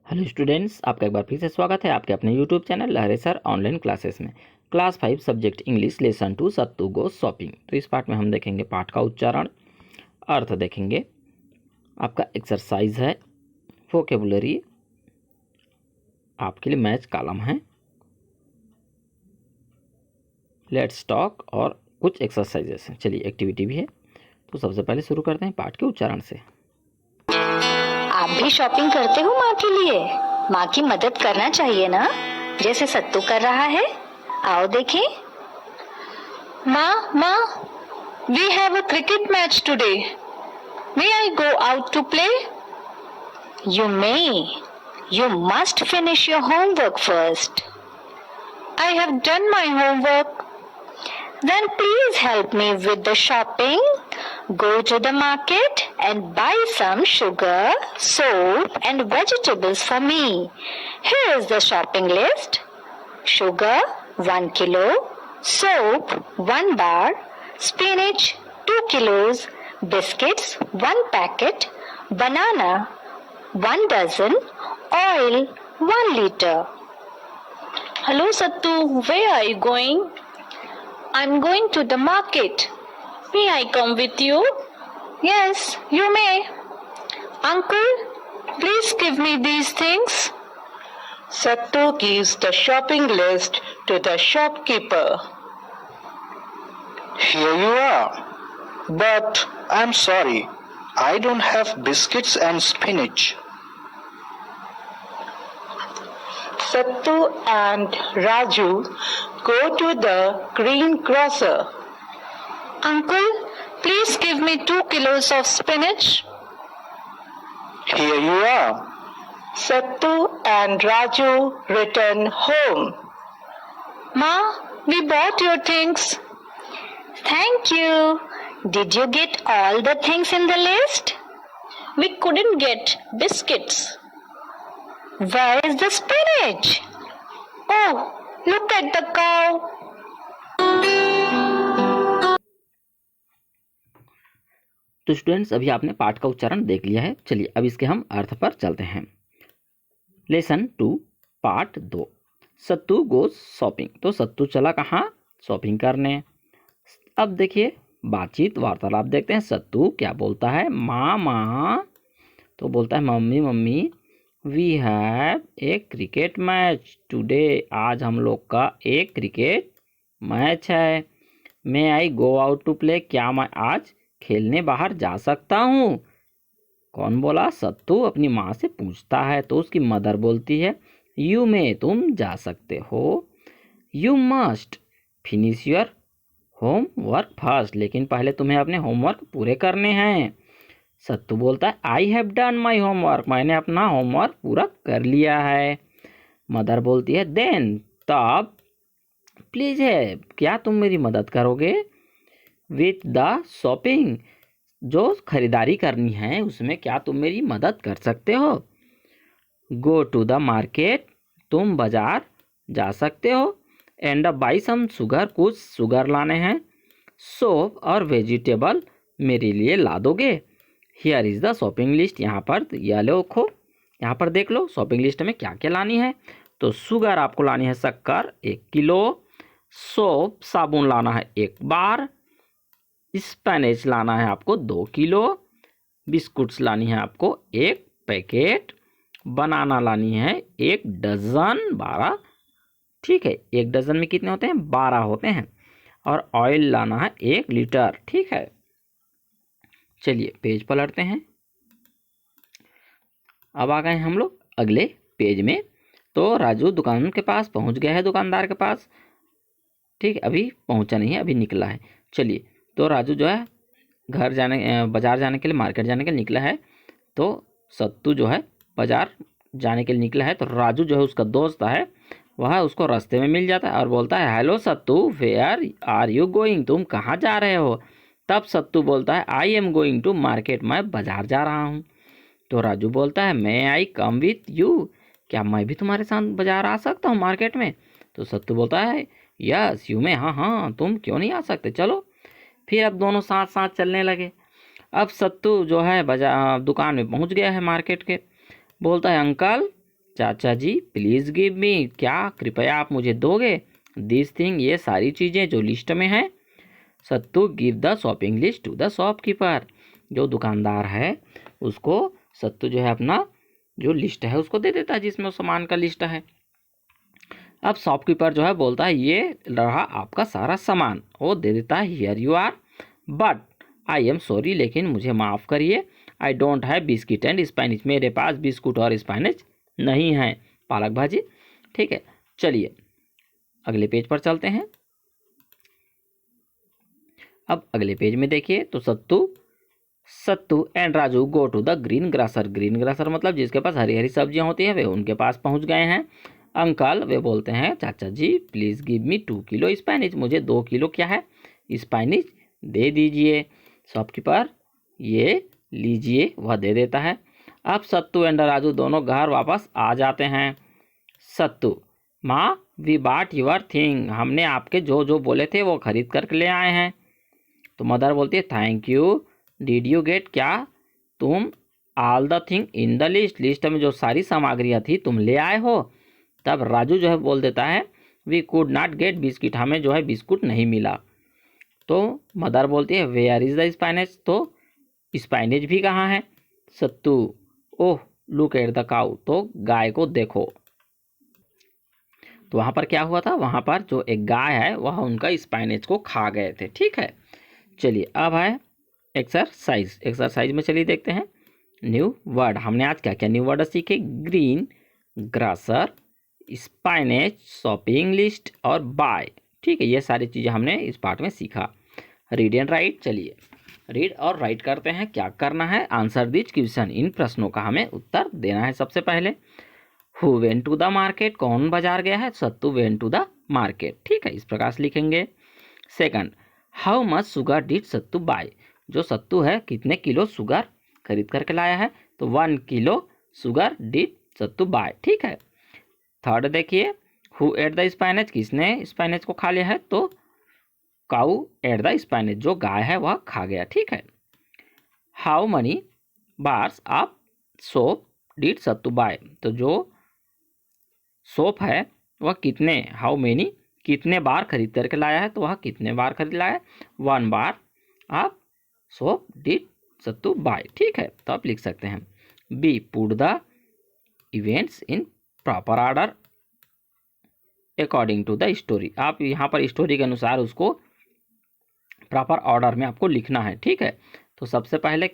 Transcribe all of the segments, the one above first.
Hello students, आपका एक बार फिर से स्वागत है आपके अपने यूट्यूब चैनल लहरे सर ऑनलाइन क्लासेस में। क्लास 5 सब्जेक्ट इंग्लिश लेसन 2 सत्तू गो शॉपिंग। तो इस पार्ट में हम देखेंगे पाठ का उच्चारण, अर्थ देखेंगे, आपका एक्सरसाइज है, वोकेबुलरी, आपके लिए मैच कॉलम है, लेट्स टॉक और कुछ एक्सरसाइजेस हैं। चलिए एक्टिविटी भी है। तो सबसे पहले शुरू करते हैं पाठ के उच्चारण से। आप भी शॉपिंग करते हो माँ के लिए? माँ की मदद करना चाहिए ना, जैसे सत्तू कर रहा है। आओ देखें। माँ, we have a cricket match today. May I go out to play? You may. You must finish your homework first. I have done my homework. Then please help me with the shopping. Go to the market and buy some sugar, soap and vegetables for me. Here is the shopping list. Sugar 1 kilo, soap 1 bar, spinach 2 kilos, biscuits 1 packet, banana 1 dozen, oil 1 liter. Hello Sattu, where are you going? I'm going to the market. May I come with you? Yes, you may. Uncle, please give me these things. Sattu gives the shopping list to the shopkeeper. Here you are. But I'm sorry, I don't have biscuits and spinach. Sattu and Raju go to the greengrocer. Uncle, please give me 2 kilos of spinach. Here you are. Sattu and Raju return home. Ma, we bought your things. Thank you. Did you get all the things in the list? We couldn't get biscuits. Where is the spinach? Oh, look at the cow. तो students, अभी आपने पाठ का उच्चारण देख लिया है। चलिए अब इसके हम अर्थ पर चलते हैं। लेसन 2 पार्ट 2, सत्तू गोज शॉपिंग। तो सत्तू चला कहाँ? शॉपिंग करने। अब देखिए बातचीत वार्तालाप देखते हैं। सत्तू क्या बोलता है? माँ माँ। तो बोलता है mummy mummy, we have a cricket match today. आज हम लोग का एक क्रिकेट मैच है। May I go out to play. क्या मैं आज खेलने बाहर जा सकता हूँ? कौन बोला? सत्तू अपनी माँ से पूछता है। तो उसकी मदर बोलती है यू में, तुम जा सकते हो। You must finish your homework first. लेकिन पहले तुम्हें अपने होमवर्क पूरे करने हैं। सत्तू बोलता है I have done my homework. मैंने अपना होमवर्क पूरा कर लिया है। मदर बोलती है देन, तब प्लीज है, क्या तुम मेरी मदद करोगे? विथ द शॉपिंग, जो खरीदारी करनी है उसमें क्या तुम मेरी मदद कर सकते हो? गो टू द मार्केट, तुम बाजार जा सकते हो। एंड बाई सम शुगर, कुछ शुगर लाने हैं। सोप और वेजिटेबल मेरे लिए ला दोगे। Here is the shopping list. यहाँ पर यह लिखो, यहाँ पर देख लो शॉपिंग लिस्ट में क्या क्या लानी है। तो शुगर आपको लानी है शक्कर 1 किलो, सोप साबुन लाना है 1 बार, स्पिनच लाना है आपको 2 किलो, बिस्कुट्स लानी है आपको 1 पैकेट, बनाना लानी है 1 डजन 12। ठीक है, 1 डजन में कितने होते हैं? 12 होते हैं। और ऑयल लाना है 1 लीटर। ठीक है, चलिए पेज पलटते हैं। अब आ गए हम लोग अगले पेज में। तो राजू दुकान के पास पहुंच गया है, दुकानदार के पास। ठीक है, अभी पहुंचा नहीं है, अभी निकला है। चलिए, तो राजू जो है घर जाने, बाजार जाने के लिए, मार्केट जाने के लिए निकला है। तो सत्तू जो है बाजार जाने के लिए निकला है। तो राजू जो है उसका दोस्त है, वह उसको रास्ते में मिल जाता है और बोलता है hello Sattu, where are you going? तुम कहाँ जा रहे हो? तब सत्तू बोलता है I am going to market. मैं बाजार जा रहा हूँ। तो राजू बोलता है may I come with you? क्या मैं भी तुम्हारे साथ बाजार आ सकता हूँ मार्केट में? तो सत्तू बोलता है यस यू में, हाँ हाँ तुम क्यों नहीं आ सकते, चलो। फिर अब दोनों साथ साथ चलने लगे। अब सत्तू जो है बाजार दुकान में पहुंच गया है मार्केट के। बोलता है अंकल चाचा जी प्लीज गिव मी, क्या कृपया आप मुझे दोगे? दिस थिंग, ये सारी चीजें जो लिस्ट में है। Sattu give the shopping list to the shopkeeper, जो दुकानदार है उसको सत्तू जो है अपना जो लिस्ट है उसको दे देता है जिसमें उस सामान का लिस्ट है। अब शॉपकीपर जो है बोलता है ये रहा आपका सारा सामान, वो दे देता है here you are but I am sorry, लेकिन मुझे माफ़ करिए, I don't have biscuit and spinach, मेरे पास बिस्कुट और स्पाइनिच नहीं है, पालक भाजी। ठीक है, चलिए अगले पेज पर चलते हैं। अब अगले पेज में देखिए तो Sattu and Raju go to the green grocer, green grocer मतलब जिसके पास हरी हरी सब्जियां होती हैं वे उनके पास पहुंच गए हैं। अंकल वे बोलते हैं चाचा जी प्लीज़ गिव मी 2 किलो स्पाइनिच, मुझे 2 किलो क्या है स्पाइनिच दे दीजिए। शॉपकीपर ये लीजिए वह दे देता है। अब सत्तू एंड राजू दोनों घर वापस आ जाते हैं। सत्तू माँ वी बाट योर थिंग, हमने आपके जो जो बोले थे वो खरीद करके ले आए हैं। तो मदर बोलती है thank you, did you get, क्या तुम all the thing in the list, list में जो सारी सामग्रियाँ थी तुम ले आए हो? तब राजू जो है बोल देता है we could not get biscuit, हमें जो है बिस्कुट नहीं मिला। तो मदर बोलती है वेयर इज द स्पाइनेज, तो स्पाइनेज भी कहाँ है? Sattu oh look at the cow, तो गाय को देखो। तो वहाँ पर क्या हुआ था, वहाँ पर जो एक गाय है वह उनका स्पाइनेज को खा गए थे। ठीक है, चलिए अब है एक्सरसाइज, एक्सरसाइज में चलिए देखते हैं न्यू वर्ड। हमने आज क्या क्या न्यू वर्ड सीखे? ग्रीन, ग्रासर, स्पाइनेच, शॉपिंग लिस्ट और बाय। ठीक है, ये सारी चीज़ें हमने इस पार्ट में सीखा। रीड एंड राइट, चलिए रीड और राइट करते हैं। क्या करना है? आंसर दिस क्वेश्चन, इन प्रश्नों का हमें उत्तर देना है। सबसे पहले who went to the market, कौन बाजार गया है? Sattu went to the market. ठीक है, इस प्रकार से लिखेंगे। Second, how much sugar did Sattu buy, जो सत्तू है कितने किलो शुगर खरीद करके लाया है? तो 1 kilo sugar did Sattu buy. ठीक है। थर्ड देखिए हु एट द स्पाइनेच, किसने स्पाइनेच को खा लिया है? तो काऊ एट द स्पाइनेच, जो गाय है वह खा गया। ठीक है। How many bars of soap did Sattu buy, तो जो सोप है वह कितने, हाउ मेनी कितने बार खरीद करके लाया है? तो वह कितने बार खरीद लाया है? 1 bar of soap did Sattu buy. ठीक है, तो आप लिख सकते हैं B put the events in proper order according to the story, आप यहाँ पर स्टोरी के अनुसार उसको प्रॉपर ऑर्डर में आपको लिखना है। ठीक है, तो सबसे पहले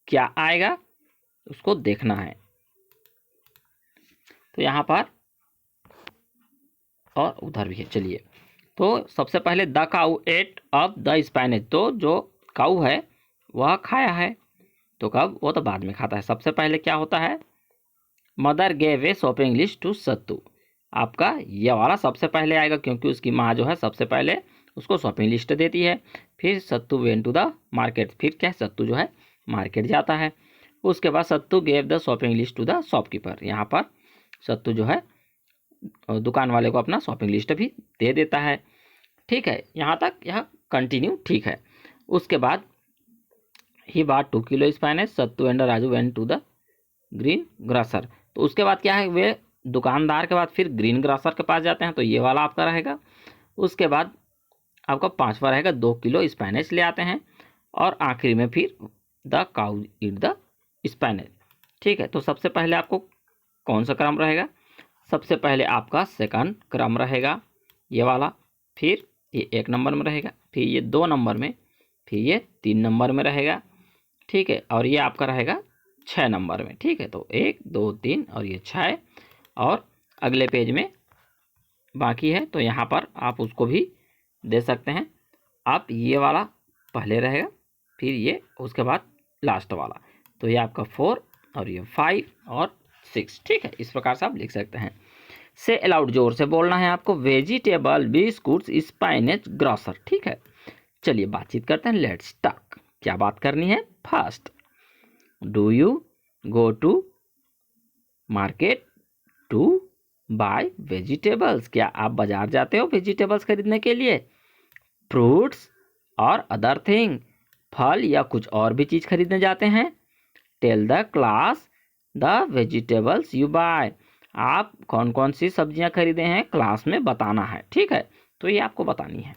क्या आएगा उसको देखना है। तो यहाँ पर और उधर भी है। चलिए, तो सबसे पहले the cow ate of the spinach, तो जो काऊ है वह खाया है। तो कब? वो तो बाद में खाता है। सबसे पहले क्या होता है? Mother gave a shopping list to Sattu, आपका ये वाला सबसे पहले आएगा क्योंकि उसकी माँ जो है सबसे पहले उसको शॉपिंग लिस्ट देती है। फिर सत्तू वेंट टू द मार्केट, फिर क्या सत्तू जो है मार्केट जाता है। उसके बाद Sattu gave the shopping list to the shopkeeper, यहाँ पर सत्तू जो है दुकान वाले को अपना शॉपिंग लिस्ट भी दे देता है। ठीक है, यहाँ तक यह कंटिन्यू ठीक है। उसके बाद ही बात 2 kilo spinach, Sattu and Raju went to the green grocer, तो उसके बाद क्या है, वे दुकानदार के बाद फिर ग्रीन ग्रासर के पास जाते हैं, तो ये वाला आपका रहेगा। उसके बाद आपका 5वां रहेगा 2 किलो स्पाइनेच ले आते हैं, और आखिरी में फिर द काउ ईट द स्पाइनेच। ठीक है, तो सबसे पहले आपको कौन सा क्रम रहेगा? सबसे पहले आपका सेकंड क्रम रहेगा ये वाला, फिर ये 1 नंबर में रहेगा, फिर ये 2 नंबर में, फिर ये 3 नंबर में रहेगा। ठीक है, और ये आपका रहेगा 6 नंबर में। ठीक है, तो 1 2 3 और ये 6, और अगले पेज में बाकी है तो यहाँ पर आप उसको भी दे सकते हैं। आप ये वाला पहले रहेगा, फिर ये, उसके बाद लास्ट वाला, तो ये आपका 4 और ये 5 और 6। ठीक है, इस प्रकार से आप लिख सकते हैं। से अलाउड, जोर से बोलना है आपको। Vegetable, biscuits, spinach, grocer. ठीक है, चलिए बातचीत करते हैं। लेट्स टॉक, क्या बात करनी है? First, do you go to market to buy vegetables, क्या आप बाजार जाते हो वेजिटेबल्स खरीदने के लिए? फ्रूट्स और अदर थिंग, फल या कुछ और भी चीज़ खरीदने जाते हैं? Tell the class the vegetables you buy, आप कौन कौन सी सब्जियां खरीदे हैं क्लास में बताना है, ठीक है, तो ये आपको बतानी है।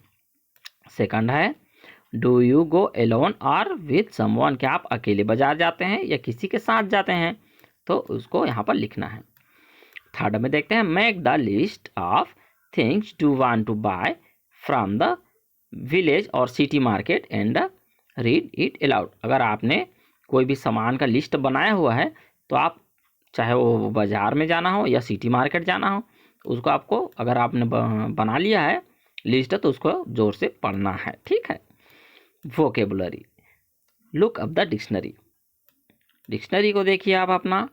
सेकंड है डू यू गो एलोन और विथ समवन, क्या आप अकेले बाजार जाते हैं या किसी के साथ जाते हैं, तो उसको यहाँ पर लिखना है। थर्ड में देखते हैं make the list of things to want to buy from the village और city market and read it aloud. अगर आपने कोई भी सामान का लिस्ट बनाया हुआ है तो आप चाहे वो बाज़ार में जाना हो या सिटी मार्केट जाना हो, उसको आपको अगर आपने बना लिया है लिस्ट तो उसको ज़ोर से पढ़ना है, ठीक है। Vocabulary, look up the dictionary, dictionary को देखिए आप अपना,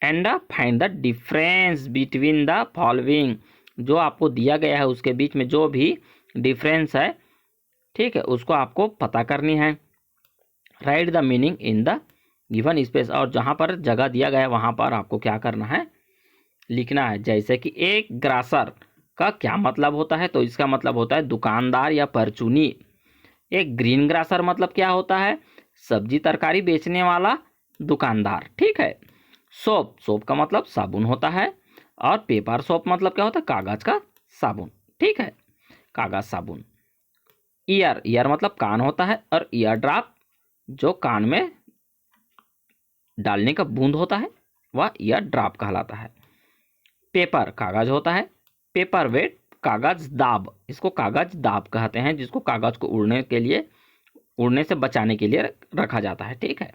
and find the difference between the following, जो आपको दिया गया है उसके बीच में जो भी डिफरेंस है, ठीक है, उसको आपको पता करनी है। Right the meaning in the given space, और जहाँ पर जगह दिया गया है वहाँ पर आपको क्या करना है, लिखना है। जैसे कि एक ग्रासर का क्या मतलब होता है, तो इसका मतलब होता है दुकानदार या परचूनी। एक ग्रीन ग्रासर मतलब क्या होता है, सब्जी तरकारी बेचने वाला दुकानदार, ठीक है। सोप, सोप का मतलब साबुन होता है, और पेपर सोप मतलब क्या होता है, कागज का साबुन, ठीक है, कागज साबुन। ईयर, ईयर मतलब कान होता है, और ईयर ड्रॉप जो कान में डालने का बूंद होता है वह ईयर ड्रॉप कहलाता है। पेपर कागज होता है, पेपर वेट कागज दाब, इसको कागज दाब कहते हैं, जिसको कागज को उड़ने के लिए, उड़ने से बचाने के लिए रखा जाता है, ठीक है।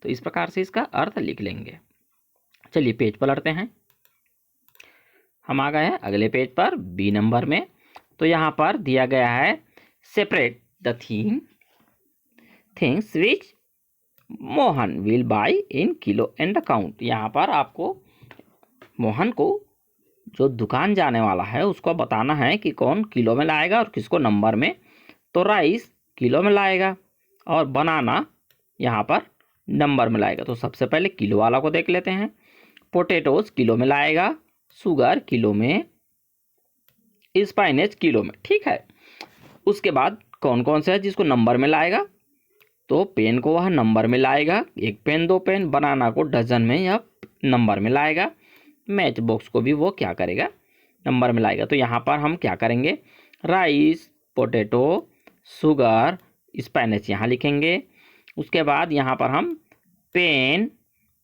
तो इस प्रकार से इसका अर्थ लिख लेंगे। चलिए पेज पलटते हैं, हम आ गए हैं अगले पेज पर बी नंबर में। तो यहाँ पर दिया गया है separate the things which Mohan will by in kilo and count. यहाँ पर आपको मोहन को जो दुकान जाने वाला है उसको बताना है कि कौन किलो में लाएगा और किसको नंबर में। तो राइस किलो में लाएगा और बनाना यहाँ पर नंबर में लाएगा। तो सबसे पहले किलो वाला को देख लेते हैं। पोटैटोज किलो में लाएगा, शुगर किलो में, स्पाइनेच किलो में, ठीक है। उसके बाद कौन कौन से है जिसको नंबर में लाएगा, तो पेन को वह नंबर में लाएगा, एक पेन दो पेन, बनाना को डजन में या नंबर में लाएगा, मैच बॉक्स को भी वो क्या करेगा, नंबर में लाएगा। तो यहाँ पर हम क्या करेंगे, राइस, पोटैटो, शुगर, स्पाइनेच यहाँ लिखेंगे। उसके बाद यहाँ पर हम पेन,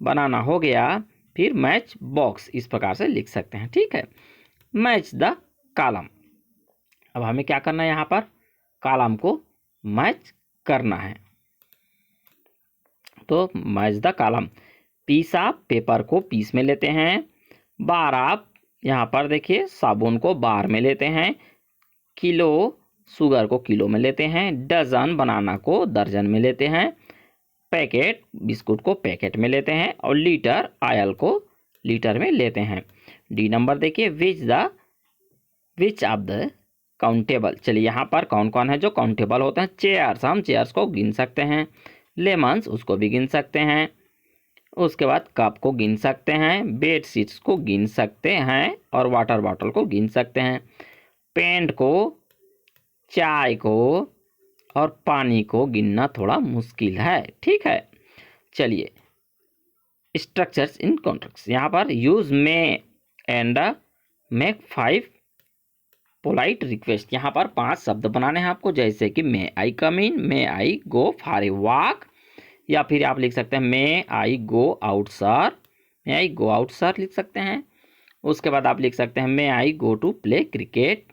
बनाना हो गया, फिर मैच बॉक्स इस प्रकार से लिख सकते हैं, ठीक है। मैच द कॉलम, अब हमें क्या करना है, यहाँ पर कॉलम को मैच करना है। तो मैच द कॉलम, पीस आप पेपर को पीस में लेते हैं, बार आप यहाँ पर देखिए साबुन को बार में लेते हैं, किलो शुगर को किलो में लेते हैं, डजन बनाना को दर्जन में लेते हैं, पैकेट बिस्कुट को पैकेट में लेते हैं, और लीटर ऑयल को लीटर में लेते हैं। डी नंबर देखिए विच ऑफ द काउंटेबल, चलिए यहाँ पर कौन कौन है जो काउंटेबल होते हैं। चेयर्स, हम चेयर्स को गिन सकते हैं, लेमन्स उसको भी गिन सकते हैं, उसके बाद कप को गिन सकते हैं, बेड शीट्स को गिन सकते हैं, और वाटर बॉटल को गिन सकते हैं, पेंट को, चाय को और पानी को गिनना थोड़ा मुश्किल है, ठीक है। चलिए स्ट्रक्चर्स इन कॉन्ट्रैक्ट्स, यहाँ पर use may and make 5 polite request, यहाँ पर 5 शब्द बनाने हैं आपको, जैसे कि मे आई कम इन, मे I go for a walk, या फिर आप लिख सकते हैं may I go out sir, may I go out sir लिख सकते हैं। उसके बाद आप लिख सकते हैं may I go to play cricket,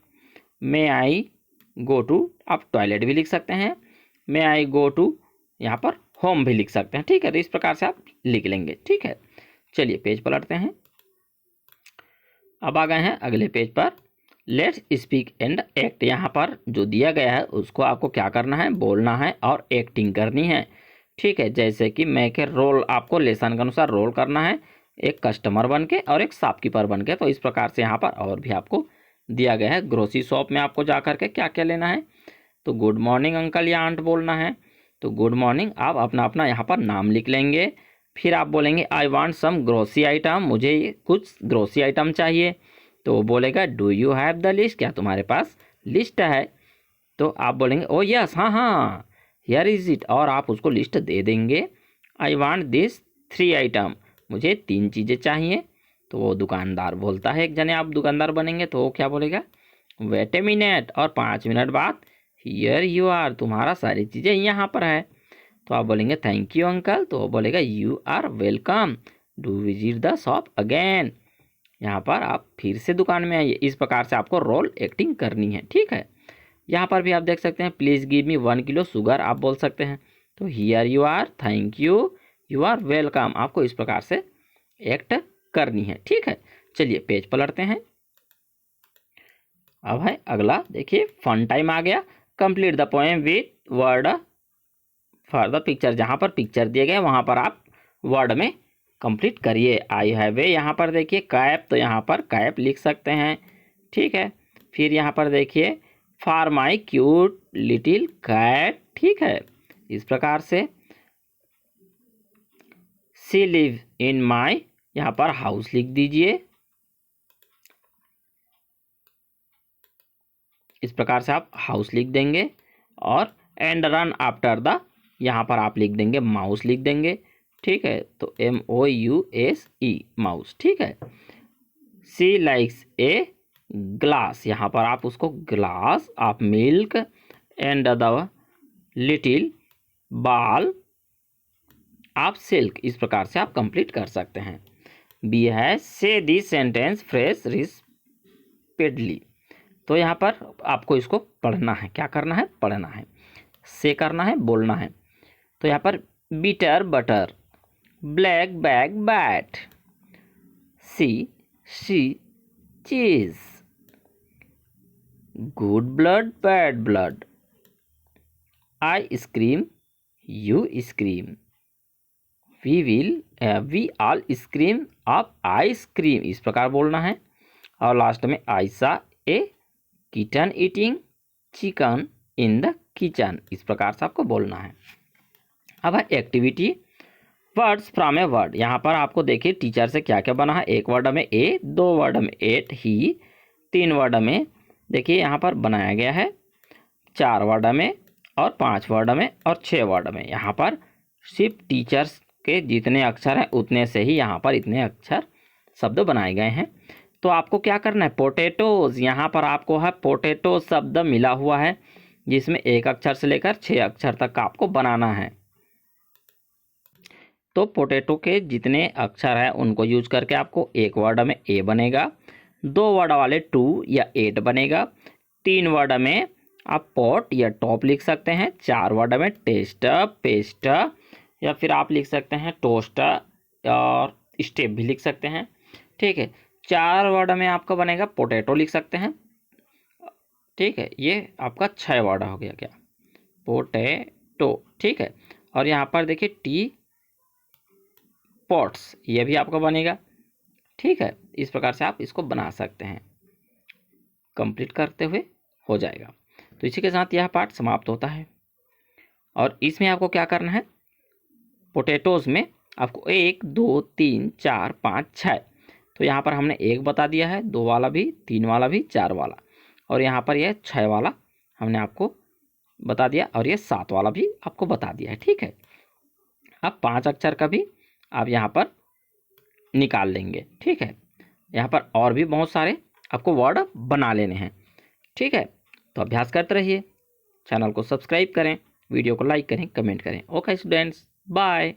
may I go to, आप टॉयलेट भी लिख सकते हैं, मे आई गो टू यहाँ पर होम भी लिख सकते हैं, ठीक है। तो इस प्रकार से आप लिख लेंगे, ठीक है। चलिए पेज पलटते हैं, अब आ गए हैं अगले पेज पर। लेट्स स्पीक एंड एक्ट, यहाँ पर जो दिया गया है उसको आपको क्या करना है, बोलना है और एक्टिंग करनी है, ठीक है। जैसे कि मैं के रोल, आपको लेसन के अनुसार रोल करना है, एक कस्टमर बन के और एक शॉपकीपर बन के। तो इस प्रकार से यहाँ पर और भी आपको दिया गया है। ग्रोसरी शॉप में आपको जा करके क्या क्या लेना है, तो गुड मॉर्निंग अंकल या आंट बोलना है, तो गुड मॉर्निंग आप अपना अपना यहाँ पर नाम लिख लेंगे। फिर आप बोलेंगे I want some grocery item, मुझे कुछ ग्रोसरी आइटम चाहिए, तो वो बोलेगा do you have the list, क्या तुम्हारे पास लिस्ट है, तो आप बोलेंगे ओ यस, हाँ हाँ हियर इज इट, और आप उसको लिस्ट दे देंगे। आई वांट दिस 3 आइटम, मुझे 3 चीज़ें चाहिए, तो वो दुकानदार बोलता है, एक जने आप दुकानदार बनेंगे तो वो क्या बोलेगा, वेट ए मिनट, और 5 मिनट बाद हियर यू आर, तुम्हारा सारी चीज़ें यहाँ पर है। तो आप बोलेंगे थैंक यू अंकल, तो वो बोलेगा you are welcome, do visit the shop again. यहाँ पर आप फिर से दुकान में आइए। इस प्रकार से आपको रोल एक्टिंग करनी है, ठीक है। यहाँ पर भी आप देख सकते हैं, please give me 1 kilo sugar आप बोल सकते हैं। तो here you are, thank you, you are welcome, आपको इस प्रकार से एक्ट करनी है, ठीक है। चलिए पेज पलटते हैं। अब है अगला, देखिए फन टाइम आ गया। Complete the poem with word for the picture, जहाँ पर पिक्चर दिए गए वहाँ पर आप वर्ड में कंप्लीट करिए। आई हैव ए, यहाँ पर देखिए कैप, तो यहाँ पर कैप लिख सकते हैं, ठीक है। फिर यहाँ पर देखिए for my cute little cat, ठीक है। इस प्रकार से सी लिव इन माई, यहाँ पर हाउस लिख दीजिए। इस प्रकार से आप हाउस लिख देंगे। और एंड रन आफ्टर द, यहाँ पर आप लिख देंगे माउस लिख देंगे, ठीक है। तो MOUSE माउस, ठीक है। सी लाइक्स ए ग्लास, यहाँ पर आप उसको ग्लास, आप मिल्क, एंड द लिटिल बाल आप सिल्क, इस प्रकार से आप कंप्लीट कर सकते हैं। बी है से दिस सेंटेंस फ्रेश रिस्पेडली, तो यहाँ पर आपको इसको पढ़ना है। क्या करना है, पढ़ना है, से करना है, बोलना है। तो यहाँ पर bitter butter, black bag bat, see cheese, good blood bad blood, I scream you scream, we all scream of ice cream, इस प्रकार बोलना है। और लास्ट में I saw a kitten eating chicken in the kitchen, इस प्रकार से आपको बोलना है। अब है activity words from a word, यहाँ पर आपको देखिए टीचर से क्या क्या बना है। 1 वर्ड में ए, 2 वर्ड में एट ही, 3 वर्ड में देखिए यहाँ पर बनाया गया है, 4 वर्ड में और 5 वर्ड में और 6 वर्ड में। यहाँ पर सिर्फ टीचर्स के जितने अक्षर हैं उतने से ही यहाँ पर इतने अक्षर शब्द बनाए गए हैं। तो आपको क्या करना है, पोटैटोज, यहाँ पर आपको है पोटैटो शब्द मिला हुआ है, जिसमें 1 अक्षर से लेकर 6 अक्षर तक आपको बनाना है। तो पोटैटो के जितने अक्षर हैं उनको यूज करके आपको 1 वर्ड में ए बनेगा, 2 वर्ड वाले 2 या 8 बनेगा, 3 वर्ड में आप पॉट या टॉप लिख सकते हैं, 4 वर्ड में टेस्ट पेस्ट, या फिर आप लिख सकते हैं टोस्ट और स्टेप भी लिख सकते हैं, ठीक है। 4 वर्ड में आपका बनेगा पोटैटो लिख सकते हैं, ठीक है। ये आपका 6 वर्ड हो गया, क्या पोटैटो, ठीक है। और यहाँ पर देखिए टी पॉट्स, ये भी आपका बनेगा, ठीक है। इस प्रकार से आप इसको बना सकते हैं, कंप्लीट करते हुए हो जाएगा। तो इसी के साथ यह पार्ट समाप्त होता है। और इसमें आपको क्या करना है, पोटैटोज़ में आपको 1 2 3 4 5 6, तो यहाँ पर हमने 1 बता दिया है, 2 वाला भी, 3 वाला भी, 4 वाला, और यहाँ पर यह 6 वाला हमने आपको बता दिया, और ये 7 वाला भी आपको बता दिया है, ठीक है। अब 5 अक्षर का भी आप यहाँ पर निकाल लेंगे, ठीक है। यहाँ पर और भी बहुत सारे आपको वर्ड बना लेने हैं, ठीक है। तो अभ्यास करते रहिए, चैनल को सब्सक्राइब करें, वीडियो को लाइक करें, कमेंट करें। Okay students, bye.